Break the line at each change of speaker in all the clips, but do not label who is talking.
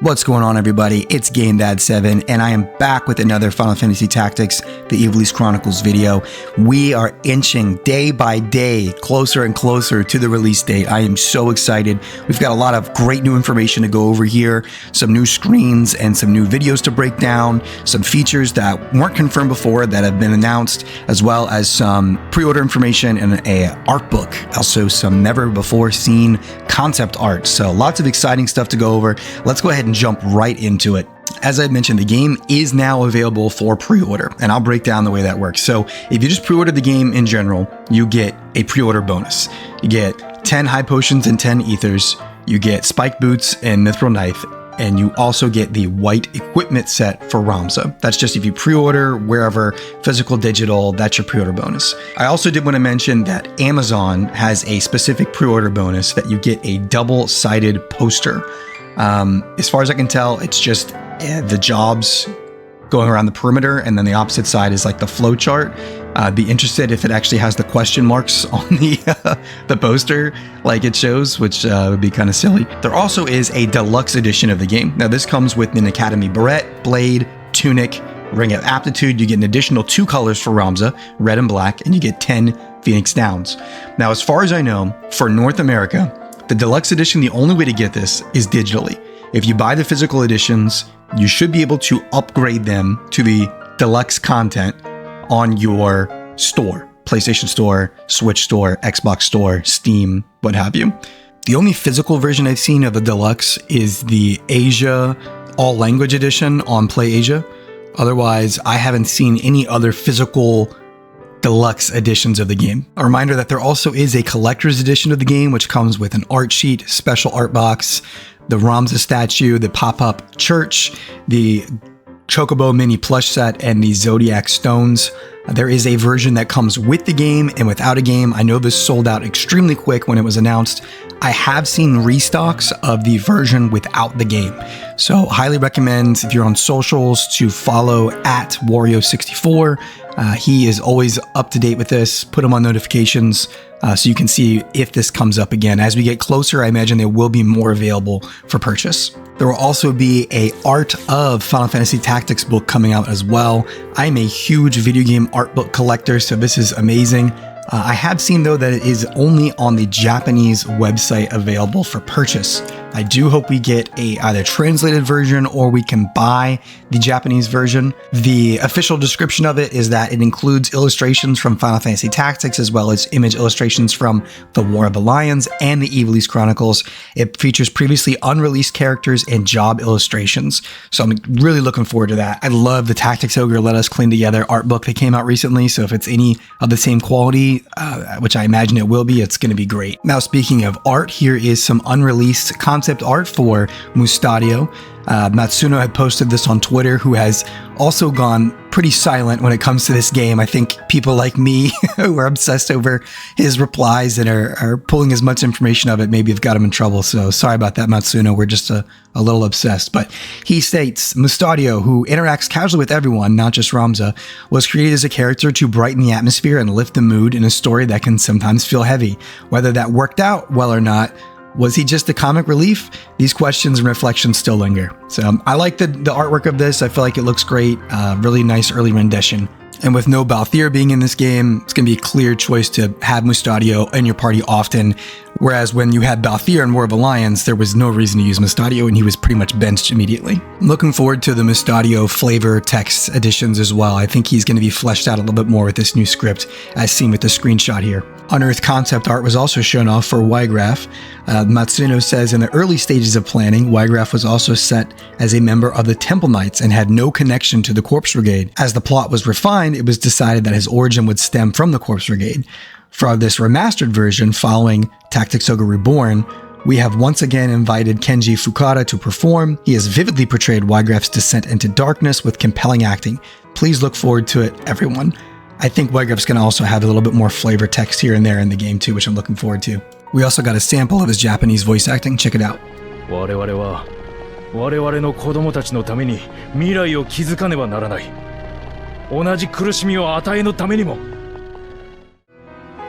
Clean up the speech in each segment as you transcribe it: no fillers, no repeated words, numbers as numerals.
What's going on, everybody? It's GameDad7, and I am back with another Final Fantasy Tactics, the Ivalice Chronicles video. We are inching day by day closer and closer to the release date. I am so excited. We've got a lot of great new information to go over here, some new screens and some new videos to break down, some features that weren't confirmed before that have been announced, as well as some pre-order information and an art book. Also, some never before seen concept art. So lots of exciting stuff to go over. Let's go ahead and jump right into it. As I mentioned, the game is now available for pre-order, and I'll break down the way that works. So if you just pre-order the game in general, you get a pre-order bonus. You get 10 high potions and 10 ethers. You get spiked boots and mithril knife, and you also get the white equipment set for Ramza. That's just if you pre-order wherever, physical, digital, that's your pre-order bonus. I also did want to mention that Amazon has a specific pre-order bonus that you get a double-sided poster. As far as I can tell, it's just the jobs going around the perimeter, and then the opposite side is like the flow chart. Be interested if it actually has the question marks on the poster like it shows, which would be kind of silly. There also is a deluxe edition of the game. Now this comes with an Academy beret, blade, tunic, ring of aptitude. You get an additional 2 colors for Ramza, red and black, and you get 10 Phoenix Downs. Now, as far as I know, for North America, the deluxe edition, the only way to get this is digitally. If you buy the physical editions, you should be able to upgrade them to the deluxe content on your store, PlayStation Store, Switch Store, Xbox Store, Steam, what have you. The only physical version I've seen of the deluxe is the Asia All Language Edition on PlayAsia. Otherwise, I haven't seen any other physical deluxe editions of the game. A reminder that there also is a collector's edition of the game, which comes with an art sheet, special art box, the Ramza statue, the pop-up church, the Chocobo mini plush set, and the Zodiac stones. There is a version that comes with the game and without a game. I know this sold out extremely quick when it was announced. I have seen restocks of the version without the game. So highly recommend, if you're on socials, to follow at Wario64. He is always up to date with this. Put him on notifications so you can see if this comes up again. As we get closer, I imagine there will be more available for purchase. There will also be a Art of Final Fantasy Tactics book coming out as well. I'm a huge video game art book collector, so this is amazing. I have seen, though, that it is only on the Japanese website available for purchase. I do hope we get a either translated version or we can buy the Japanese version. The official description of it is that it includes illustrations from Final Fantasy Tactics, as well as image illustrations from the War of the Lions and the Ivalice Chronicles. It features previously unreleased characters and job illustrations. So I'm really looking forward to that. I love the Tactics Ogre Let Us Clean Together art book that came out recently. So if it's any of the same quality, which I imagine it will be, it's going to be great. Now, speaking of art, here is some unreleased concept art for Mustadio. Matsuno had posted this on Twitter, who has also gone pretty silent when it comes to this game. I think people like me who are obsessed over his replies and are pulling as much information of it maybe have got him in trouble. So sorry about that, Matsuno. We're just a little obsessed. But he states, Mustadio, who interacts casually with everyone, not just Ramza, was created as a character to brighten the atmosphere and lift the mood in a story that can sometimes feel heavy. Whether that worked out well or not, was he just a comic relief? These questions and reflections still linger. So I like the artwork of this. I feel like it looks great. Really nice early rendition. And with no Balthier being in this game, it's going to be a clear choice to have Mustadio in your party often. Whereas when you had Balthier in War of the Lions, there was no reason to use Mustadio, and he was pretty much benched immediately. I'm looking forward to the Mustadio flavor text additions as well. I think he's going to be fleshed out a little bit more with this new script, as seen with the screenshot here. Unearthed concept art was also shown off for Ygraph. Matsuno says in the early stages of planning, Ygraph was also set as a member of the Temple Knights and had no connection to the Corpse Brigade. As the plot was refined, it was decided that his origin would stem from the Corpse Brigade. For this remastered version, following Tactics Ogre Reborn, we have once again invited Kenji Fukada to perform. He has vividly portrayed Ygraph's descent into darkness with compelling acting. Please look forward to it, everyone. I think Ygraph's going to also have a little bit more flavor text here and there in the game too, which I'm looking forward to. We also got a sample of his Japanese voice acting. Check it out.
我々の子供たちのために未来を築かねばならない。同じ苦しみを与えぬためにも。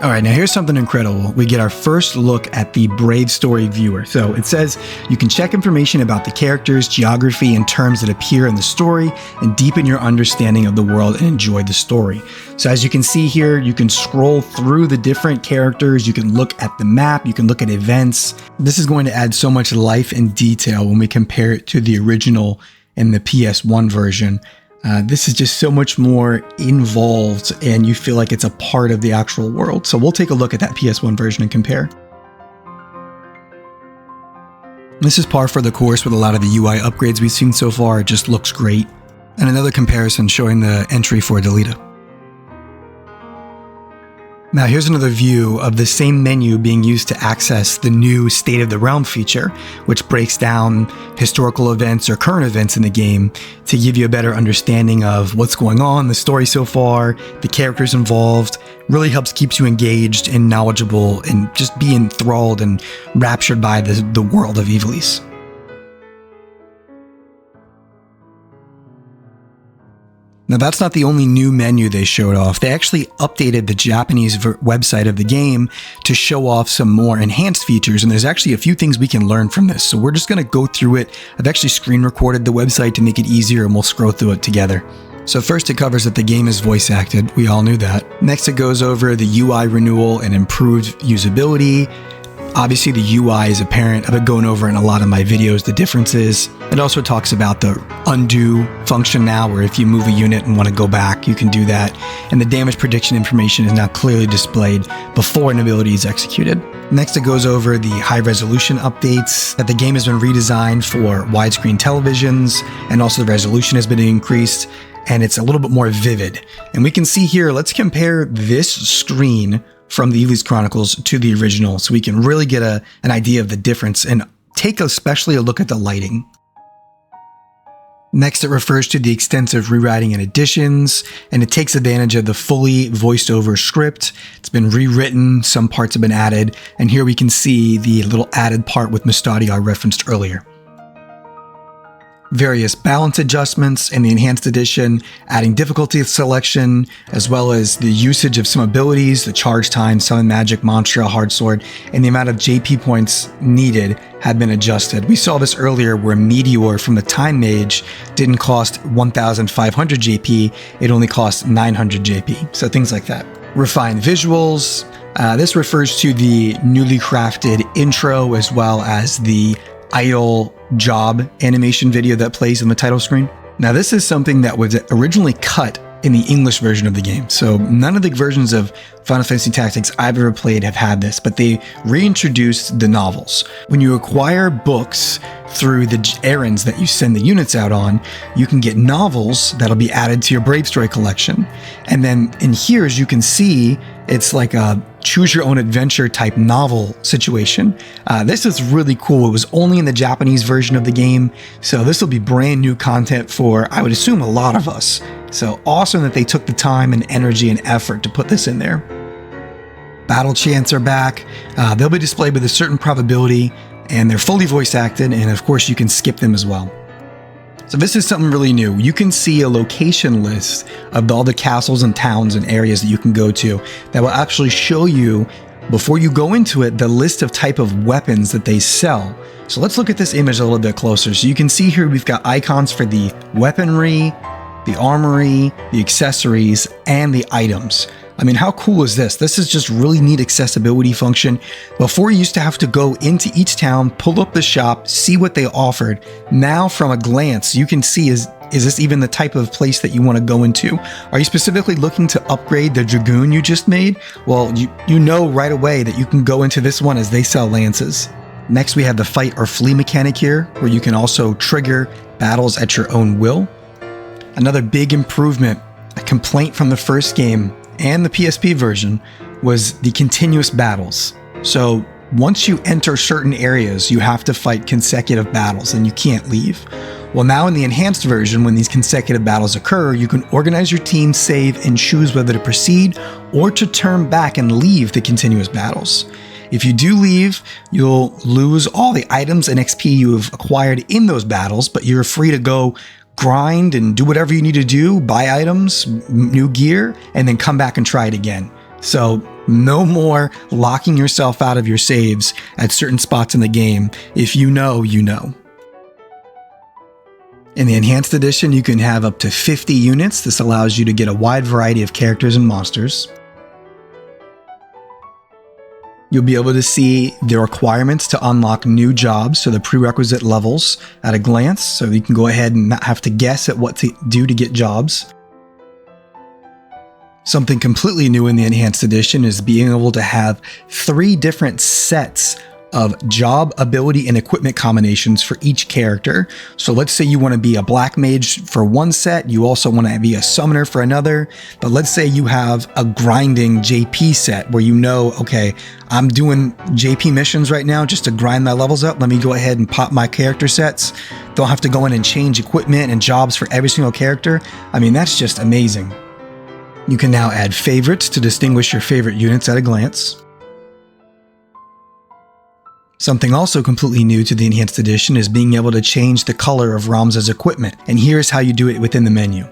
All right, now here's something incredible. We get our first look at the Brave Story viewer. So it says you can check information about the characters, geography, and terms that appear in the story and deepen your understanding of the world and enjoy the story. So as you can see here, you can scroll through the different characters, you can look at the map, you can look at events. This is going to add so much life and detail when we compare it to the original and the PS1 version. This is just so much more involved and you feel like it's a part of the actual world. So we'll take a look at that PS1 version and compare. This is par for the course with a lot of the UI upgrades we've seen so far. It just looks great. And another comparison showing the entry for Delita. Now here's another view of the same menu being used to access the new State of the Realm feature, which breaks down historical events or current events in the game to give you a better understanding of what's going on, the story so far, the characters involved. Really helps keeps you engaged and knowledgeable and just be enthralled and raptured by the world of Ivalice. Now that's not the only new menu they showed off. They actually updated the Japanese website of the game to show off some more enhanced features, and there's actually a few things we can learn from this. So we're just going to go through it. I've actually screen recorded the website to make it easier, and we'll scroll through it together. So first it covers that the game is voice acted. We all knew that. Next it goes over the UI renewal and improved usability. Obviously the UI is apparent. I've been going over in a lot of my videos the differences. It also talks about the undo function now, where if you move a unit and want to go back, you can do that. And the damage prediction information is now clearly displayed before an ability is executed. Next it goes over the high resolution updates, that the game has been redesigned for widescreen televisions, and also the resolution has been increased, and it's a little bit more vivid. And we can see here, let's compare this screen from the Ivalice Chronicles to the original so we can really get an idea of the difference and take especially a look at the lighting. Next, it refers to the extensive rewriting and additions, and it takes advantage of the fully voiced over script. It's been rewritten, some parts have been added, and here we can see the little added part with Mustadi I referenced earlier. Various balance adjustments in the enhanced edition, adding difficulty selection, as well as the usage of some abilities, the charge time, summon magic, mantra, hard sword, and the amount of JP points needed had been adjusted. We saw this earlier where Meteor from the Time Mage didn't cost 1,500 JP, it only cost 900 JP, so things like that. Refined visuals, this refers to the newly crafted intro as well as the idle job animation video that plays in the title screen. Now this is something that was originally cut in the English version of the game. So none of the versions of Final Fantasy Tactics I've ever played have had this, but they reintroduced the novels. When you acquire books through the errands that you send the units out on, you can get novels that'll be added to your Brave Story collection. And then in here, as you can see, it's like a choose your own adventure type novel situation. This is really cool. It was only in the Japanese version of the game, so this will be brand new content for, I would assume, a lot of us. So awesome that they took the time and energy and effort to put this in there. Battle chants are back. They'll be displayed with a certain probability, and they're fully voice acted, and of course you can skip them as well. So this is something really new. You can see a location list of all the castles and towns and areas that you can go to that will actually show you, before you go into it, the list of type of weapons that they sell. So let's look at this image a little bit closer. So you can see here we've got icons for the weaponry, the armory, the accessories, and the items. I mean, how cool is this? This is just really neat accessibility function. Before you used to have to go into each town, pull up the shop, see what they offered. Now from a glance, you can see, is this even the type of place that you want to go into? Are you specifically looking to upgrade the Dragoon you just made? Well, you know right away that you can go into this one as they sell lances. Next, we have the fight or flee mechanic here, where you can also trigger battles at your own will. Another big improvement, a complaint from the first game and the PSP version, was the continuous battles. So once you enter certain areas, you have to fight consecutive battles and you can't leave. Well, now in the enhanced version, when these consecutive battles occur, you can organize your team, save, and choose whether to proceed or to turn back and leave the continuous battles. If you do leave, you'll lose all the items and XP you have acquired in those battles, but you're free to go grind and do whatever you need to do, buy items, new gear, and then come back and try it again. So no more locking yourself out of your saves at certain spots in the game. If you know, you know. In the Enhanced Edition, you can have up to 50 units. This allows you to get a wide variety of characters and monsters. You'll be able to see the requirements to unlock new jobs, so the prerequisite levels at a glance, so you can go ahead and not have to guess at what to do to get jobs. Something completely new in the Enhanced Edition is being able to have 3 different sets of job, ability, and equipment combinations for each character. So let's say you want to be a black mage for one set, you also want to be a summoner for another, but let's say you have a grinding JP set where you know, okay, I'm doing JP missions right now just to grind my levels up. Let me go ahead and pop my character sets. Don't have to go in and change equipment and jobs for every single character. I mean, that's just amazing. You can now add favorites to distinguish your favorite units at a glance. Something also completely new to the Enhanced Edition is being able to change the color of Ramza's equipment, and here's how you do it within the menu.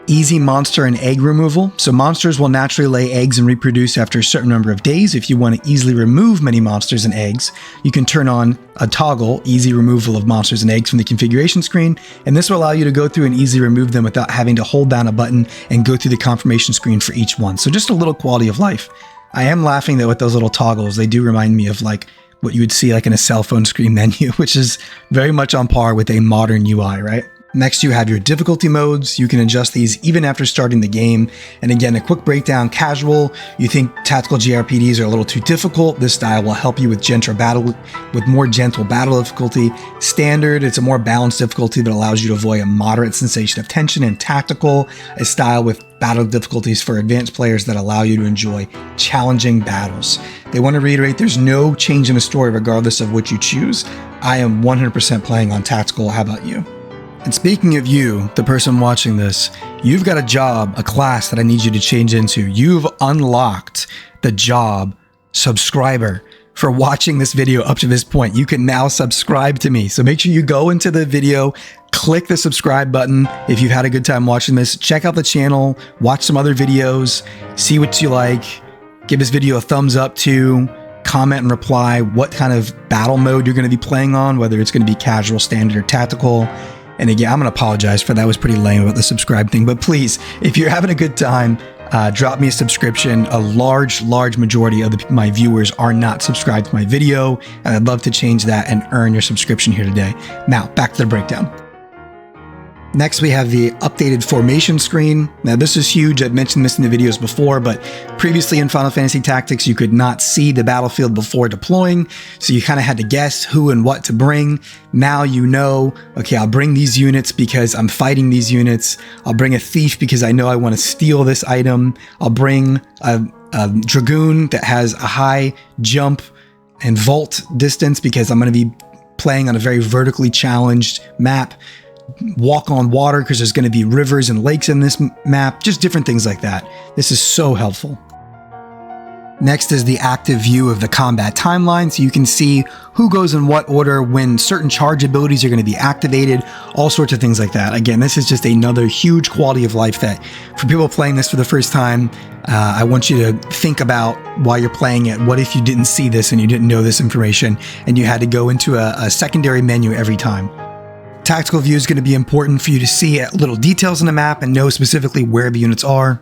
Easy monster and egg removal. So monsters will naturally lay eggs and reproduce after a certain number of days. If you want to easily remove many monsters and eggs, you can turn on a toggle, easy removal of monsters and eggs from the configuration screen, and this will allow you to go through and easily remove them without having to hold down a button and go through the confirmation screen for each one. So just a little quality of life. I am laughing though with those little toggles. They do remind me of like what you would see like in a cell phone screen menu, which is very much on par with a modern UI, right? Next, you have your difficulty modes. You can adjust these even after starting the game. And again, a quick breakdown: casual, you think tactical JRPGs are a little too difficult. This style will help you with more gentle battle difficulty. Standard, it's a more balanced difficulty that allows you to avoid a moderate sensation of tension. And tactical, a style with battle difficulties for advanced players that allow you to enjoy challenging battles. They want to reiterate there's no change in the story regardless of what you choose. I am 100% playing on tactical. How about you? And speaking of you, the person watching this, you've got a job, a class that I need you to change into. You've unlocked the job subscriber. For watching this video up to this point, you can now subscribe to me. So make sure you go into the video, click the subscribe button. If you've had a good time watching this, check out the channel, watch some other videos, see what you like, give this video a thumbs up too, comment and reply what kind of battle mode you're going to be playing on, whether it's going to be casual, standard, or tactical. And again, I'm going to apologize for that. Was pretty lame about the subscribe thing, but please, if you're having a good time, drop me a subscription. A large majority of my viewers are not subscribed to my video, and I'd love to change that and earn your subscription here today. Now, back to the breakdown. Next, we have the updated formation screen. Now, this is huge. I've mentioned this in the videos before, but previously in Final Fantasy Tactics, you could not see the battlefield before deploying, so you kind of had to guess who and what to bring. Now you know, okay, I'll bring these units because I'm fighting these units. I'll bring a thief because I know I want to steal this item. I'll bring a dragoon that has a high jump and vault distance because I'm going to be playing on a very vertically challenged map. Walk on water because there's going to be rivers and lakes in this map, just different things like that. This is so helpful. Next is the active view of the combat timeline, so you can see who goes in what order, when certain charge abilities are going to be activated, all sorts of things like that. Again, this is just another huge quality of life that for people playing this for the first time, I want you to think about while you're playing it. What if you didn't see this and you didn't know this information and you had to go into a secondary menu every time? Tactical view is going to be important for you to see little details in the map and know specifically where the units are.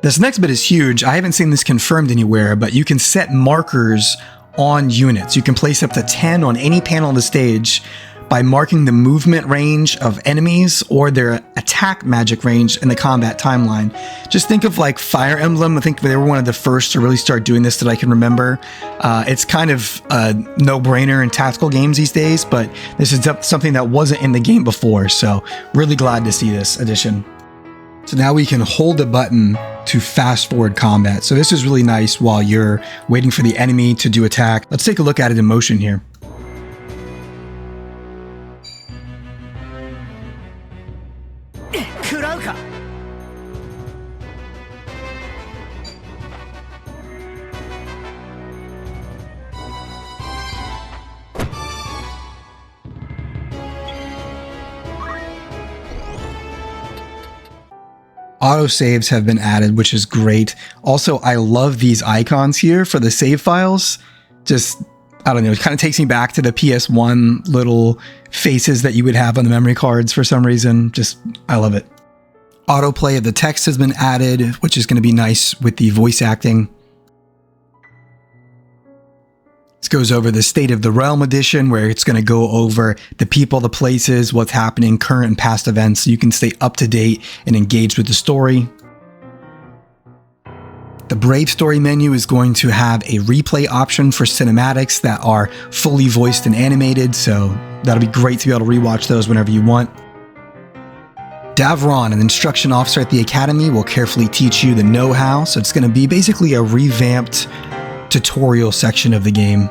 This next bit is huge. I haven't seen this confirmed anywhere, but you can set markers on units. You can place up to 10 on any panel of the stage by marking the movement range of enemies or their attack magic range in the combat timeline. Just think of like Fire Emblem. I think they were one of the first to really start doing this that I can remember. It's kind of a no-brainer in tactical games these days, but this is something that wasn't in the game before, so really glad to see this addition. So now we can hold a button to fast forward combat. So this is really nice while you're waiting for the enemy to do attack. Let's take a look at it in motion here. Autosaves have been added, which is great. Also, I love these icons here for the save files. Just, I don't know, it kind of takes me back to the PS1 little faces that you would have on the memory cards for some reason. Just, I love it. Autoplay of the text has been added, which is going to be nice with the voice acting. This goes over the State of the Realm edition, where it's going to go over the people, the places, what's happening, current and past events, so you can stay up to date and engaged with the story. The Brave Story menu is going to have a replay option for cinematics that are fully voiced and animated, so that'll be great to be able to rewatch those whenever you want. Davron, an instruction officer at the Academy, will carefully teach you the know-how, so it's going to be basically a revamped tutorial section of the game.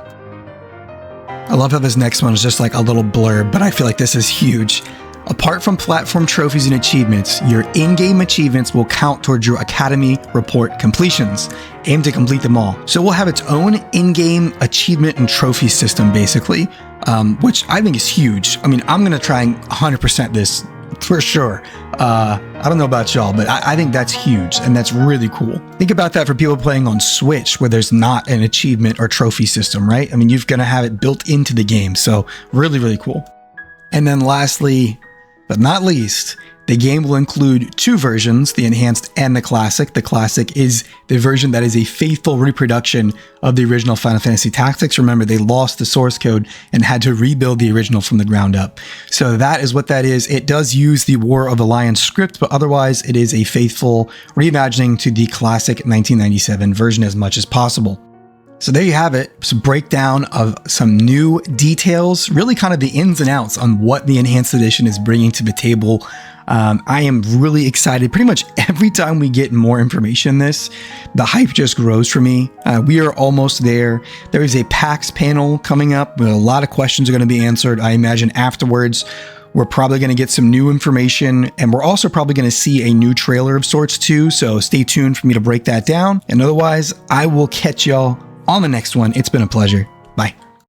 I love how this next one is just like a little blurb, but I feel like this is huge. Apart from platform trophies and achievements, your in-game achievements will count towards your Academy report completions. Aim to complete them all. So we'll have its own in-game achievement and trophy system, basically, which I think is huge. I mean, I'm going to try and 100% this for sure. I don't know about y'all, but I think that's huge and that's really cool. Think about that for people playing on Switch where there's not an achievement or trophy system, right? I mean, you're going to have it built into the game. So really, really cool. And then lastly, but not least, the game will include two versions, the Enhanced and the Classic. The Classic is the version that is a faithful reproduction of the original Final Fantasy Tactics. Remember, they lost the source code and had to rebuild the original from the ground up. So that is what that is. It does use the War of the Lion script, but otherwise it is a faithful reimagining to the classic 1997 version as much as possible. So there you have it, some breakdown of some new details, really kind of the ins and outs on what the Enhanced Edition is bringing to the table. I am really excited. Pretty much every time we get more information in this, the hype just grows for me. We are almost there. There is a PAX panel coming up where a lot of questions are going to be answered. I imagine afterwards, we're probably going to get some new information, and we're also probably going to see a new trailer of sorts too. So stay tuned for me to break that down. And otherwise, I will catch y'all on the next one. It's been a pleasure. Bye.